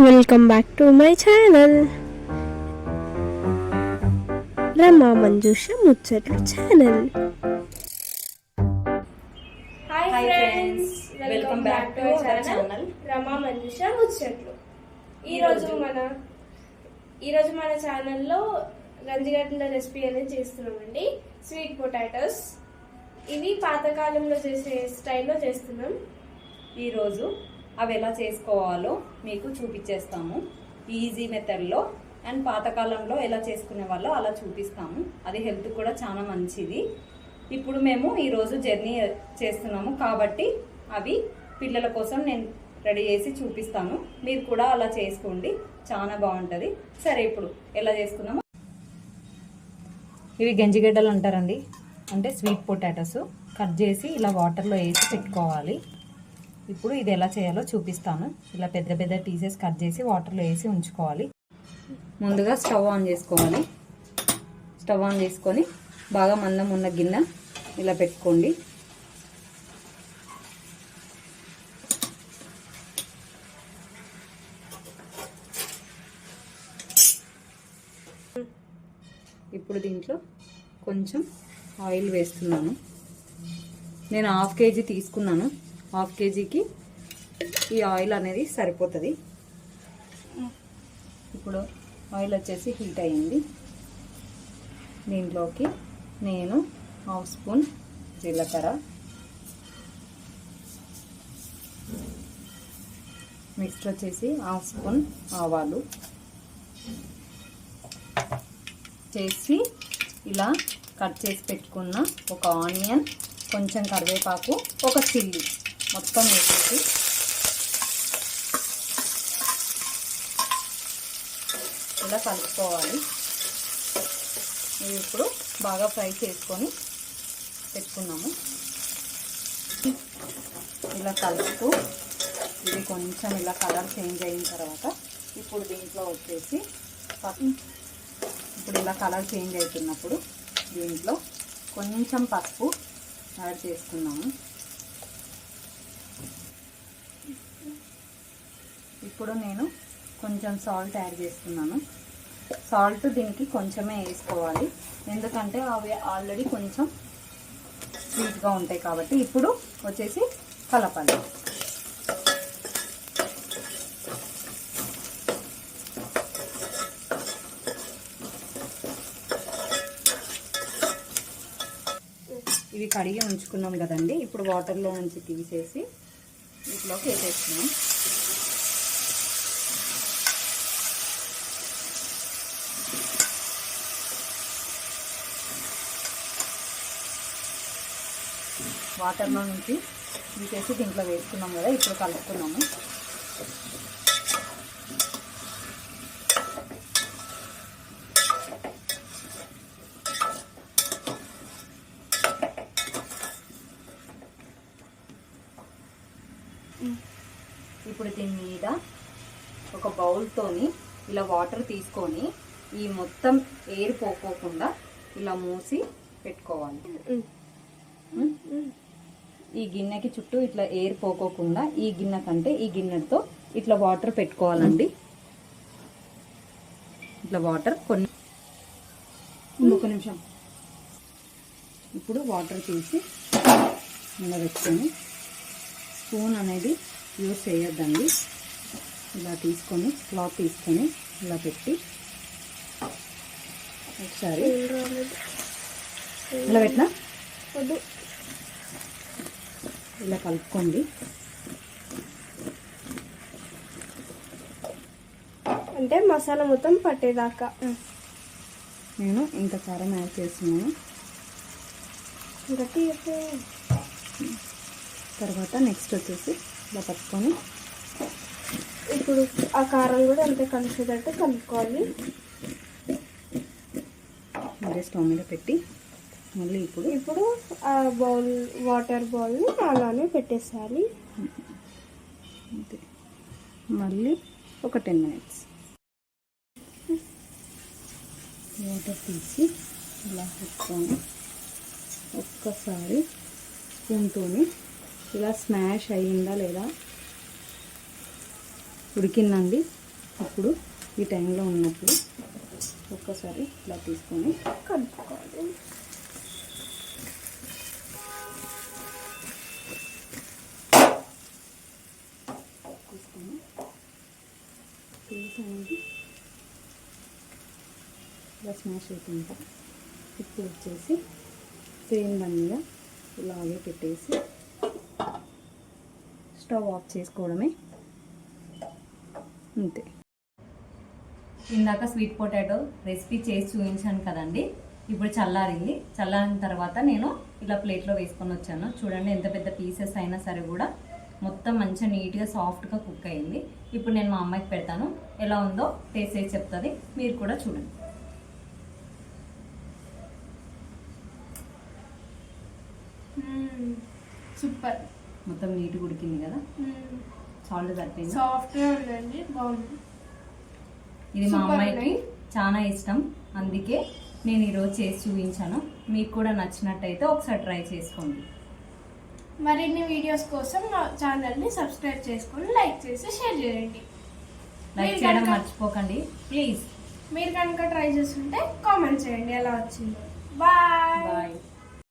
Welcome back to my channel Rama Manjusha ముచ్చట్లు channel. Hi friends, welcome back to our channel Rama Manjusha ముచ్చట్లు. ఈరోజు మన ఛానల్లో గంజిగడ్డల రెసిపీ అనేది చేస్తున్నామండి. Sweet potatoes. ఇవి పాతకాలంలో చేసే స్టైల్లో చేస్తున్నాం. ఈరోజు అవి ఎలా చేసుకోవాలో మీకు చూపించేస్తాము. ఈజీ మెథడ్లో అండ్ పాతకాలంలో ఎలా చేసుకునే వాళ్ళో అలా చూపిస్తాము. అది హెల్త్ కూడా చాలా మంచిది. ఇప్పుడు మేము ఈరోజు జర్నీ చేస్తున్నాము కాబట్టి అవి పిల్లల కోసం నేను రెడీ చేసి చూపిస్తాను. మీరు కూడా అలా చేసుకోండి, చాలా బాగుంటుంది. సరే, ఇప్పుడు ఎలా చేసుకున్నాము. ఇవి గంజిగడ్డలు అంటారండి, అంటే స్వీట్ పొటాటోస్. కట్ చేసి ఇలా వాటర్లో వేసి పెట్టుకోవాలి. ఇప్పుడు ఇది ఎలా చేయాలో చూపిస్తాను. ఇలా పెద్ద పెద్ద పీసెస్ కట్ చేసి వాటర్లో వేసి ఉంచుకోవాలి. ముందుగా స్టవ్ ఆన్ చేసుకోవాలి. స్టవ్ ఆన్ చేసుకొని బాగా మందం ఉన్న గిన్నె ఇలా పెట్టుకోండి. ఇప్పుడు దీంట్లో కొంచెం ఆయిల్ వేస్తున్నాను. నేను 1/2 kg తీసుకున్నాను. 1/2 kgకి ఈ ఆయిల్ అనేది సరిపోతుంది. ఇప్పుడు ఆయిల్ వచ్చేసి హీట్ అయ్యింది. దీంట్లోకి నేను 1/2 స్పూన్ జీలకర్ర, నెక్స్ట్ వచ్చేసి 1/2 స్పూన్ ఆవాలు చేసి ఇలా కట్ చేసి పెట్టుకున్న ఒక ఆనియన్, కొంచెం కరివేపాకు, ఒక చిల్లీ మొత్తం వేసేసి ఇలా కలుపుకోవాలి. ఇది ఇప్పుడు బాగా ఫ్రై చేసుకొని పెట్టుకున్నాము. ఇలా కలుపుతూ ఇది కొంచెం ఇలా కలర్ చేంజ్ అయిన తర్వాత ఇప్పుడు దీంట్లో వచ్చేసి ఇప్పుడు ఇలా కలర్ చేంజ్ అవుతున్నప్పుడు దీంట్లో కొంచెం పసుపు యాడ్ చేసుకున్నాము. ఇప్పుడు నేను కొంచెం సాల్ట్ యాడ్ చేస్తున్నాను. సాల్ట్ దీనికి కొంచెమే వేసుకోవాలి, ఎందుకంటే అవి ఆల్రెడీ కొంచెం స్వీట్గా ఉంటాయి కాబట్టి. ఇప్పుడు వచ్చేసి కలపాలి. ఇవి కడిగి ఉంచుకున్నాం కదండి, ఇప్పుడు వాటర్లో నుంచి తీసేసి వీటిలోకి వేసేస్తున్నాం. వాటర్లో నుంచి తీసేసి దీంట్లో వేసుకున్నాం కదా, ఇప్పుడు కలుపుకున్నాము. ఇప్పుడు దీని మీద ఒక బౌల్తోని ఇలా వాటర్ తీసుకొని ఈ మొత్తం ఎయిర్ పోకోకుండా ఇలా మూసి పెట్టుకోవాలి. ఈ గిన్నెకి చుట్టూ ఇట్లా ఎయిర్ పోకోకుండా ఈ గిన్నె కంటే ఈ గిన్నెతో ఇట్లా వాటర్ పెట్టుకోవాలండి. ఇట్లా వాటర్ కొన్ని ఒక నిమిషం. ఇప్పుడు వాటర్ తీసి ఇలా పెట్టుకొని, స్పూన్ అనేది యూజ్ చేయొద్దండి. ఇలా తీసుకొని క్లాత్ తీసుకొని ఇలా పెట్టి ఒకసారి ఇలా పెట్టినా ఇలా కలుపుకోండి. అంటే మసాలా మొత్తం పట్టేదాకా. నేను ఇంత కారం యాడ్ చేస్తున్నాను. తర్వాత నెక్స్ట్ వచ్చేసి ఇలా పట్టుకొని ఇప్పుడు ఆ కారం కూడా అంతే కలిసేటట్టు కలుపుకోవాలి. మళ్ళీ స్టవ్ మీద పెట్టి మళ్ళీ ఇప్పుడు ఆ వాటర్ బౌల్ని అలానే పెట్టేసేయాలి. మళ్ళీ ఒక 10 minutes వాటర్ తీసి ఇలా పెట్టుకొని ఒక్కసారి స్పూన్తోని ఇలా స్మాష్ అయ్యిందా లేదా ఉడికిందండి ఇప్పుడు ఈ టైంలో ఉన్నప్పుడు ఒక్కసారి ఇలా తీసుకొని కలుపుకోవాలి. తీసుకొని పీస్ అనేది ఇలా స్మాష్ అవుతుంది. ఇప్పుడు వచ్చేసి సేమ్ దాని మీద ఇలాగే పెట్టేసి స్టవ్ ఆఫ్ చేసుకోవడమే, అంతే. ఇందాక స్వీట్ పొటాటో రెసిపీ చేసి చూపించాను కదండి. ఇప్పుడు చల్లారింది. చల్లారిన తర్వాత నేను ఇలా ప్లేట్లో వేసుకొని వచ్చాను. చూడండి ఎంత పెద్ద పీసెస్ అయినా సరే కూడా మొత్తం మంచిగా నీట్గా సాఫ్ట్గా కుక్ అయింది. ఇప్పుడు నేను మా అమ్మాయికి పెడతాను. ఎలా ఉందో టేస్ట్ చేసి చెప్తుంది, మీరు కూడా చూడండి. సూపర్. మొత్తం నీట్గా ఉడికింది కదా, సాల్ట్ సరిపోయింది, సాఫ్ట్గా ఉందండి, బాగుంది. ఇది మా అమ్మాయికి చాలా ఇష్టం, అందుకే నేను ఈరోజు చేసి చూపించాను. మీకు కూడా నచ్చినట్టయితే ఒకసారి ట్రై చేసుకోండి. మరిన్ని వీడియోస్ కోసం నా ఛానల్ని సబ్స్క్రైబ్ చేసుకొని లైక్ చేసి షేర్ చేయండి. లైక్ చేయడం మర్చిపోకండి ప్లీజ్. మీరు కనుక ట్రై చేస్తుంటే కామెంట్ చేయండి ఎలా వచ్చిందో. బాయ్. బాయ్.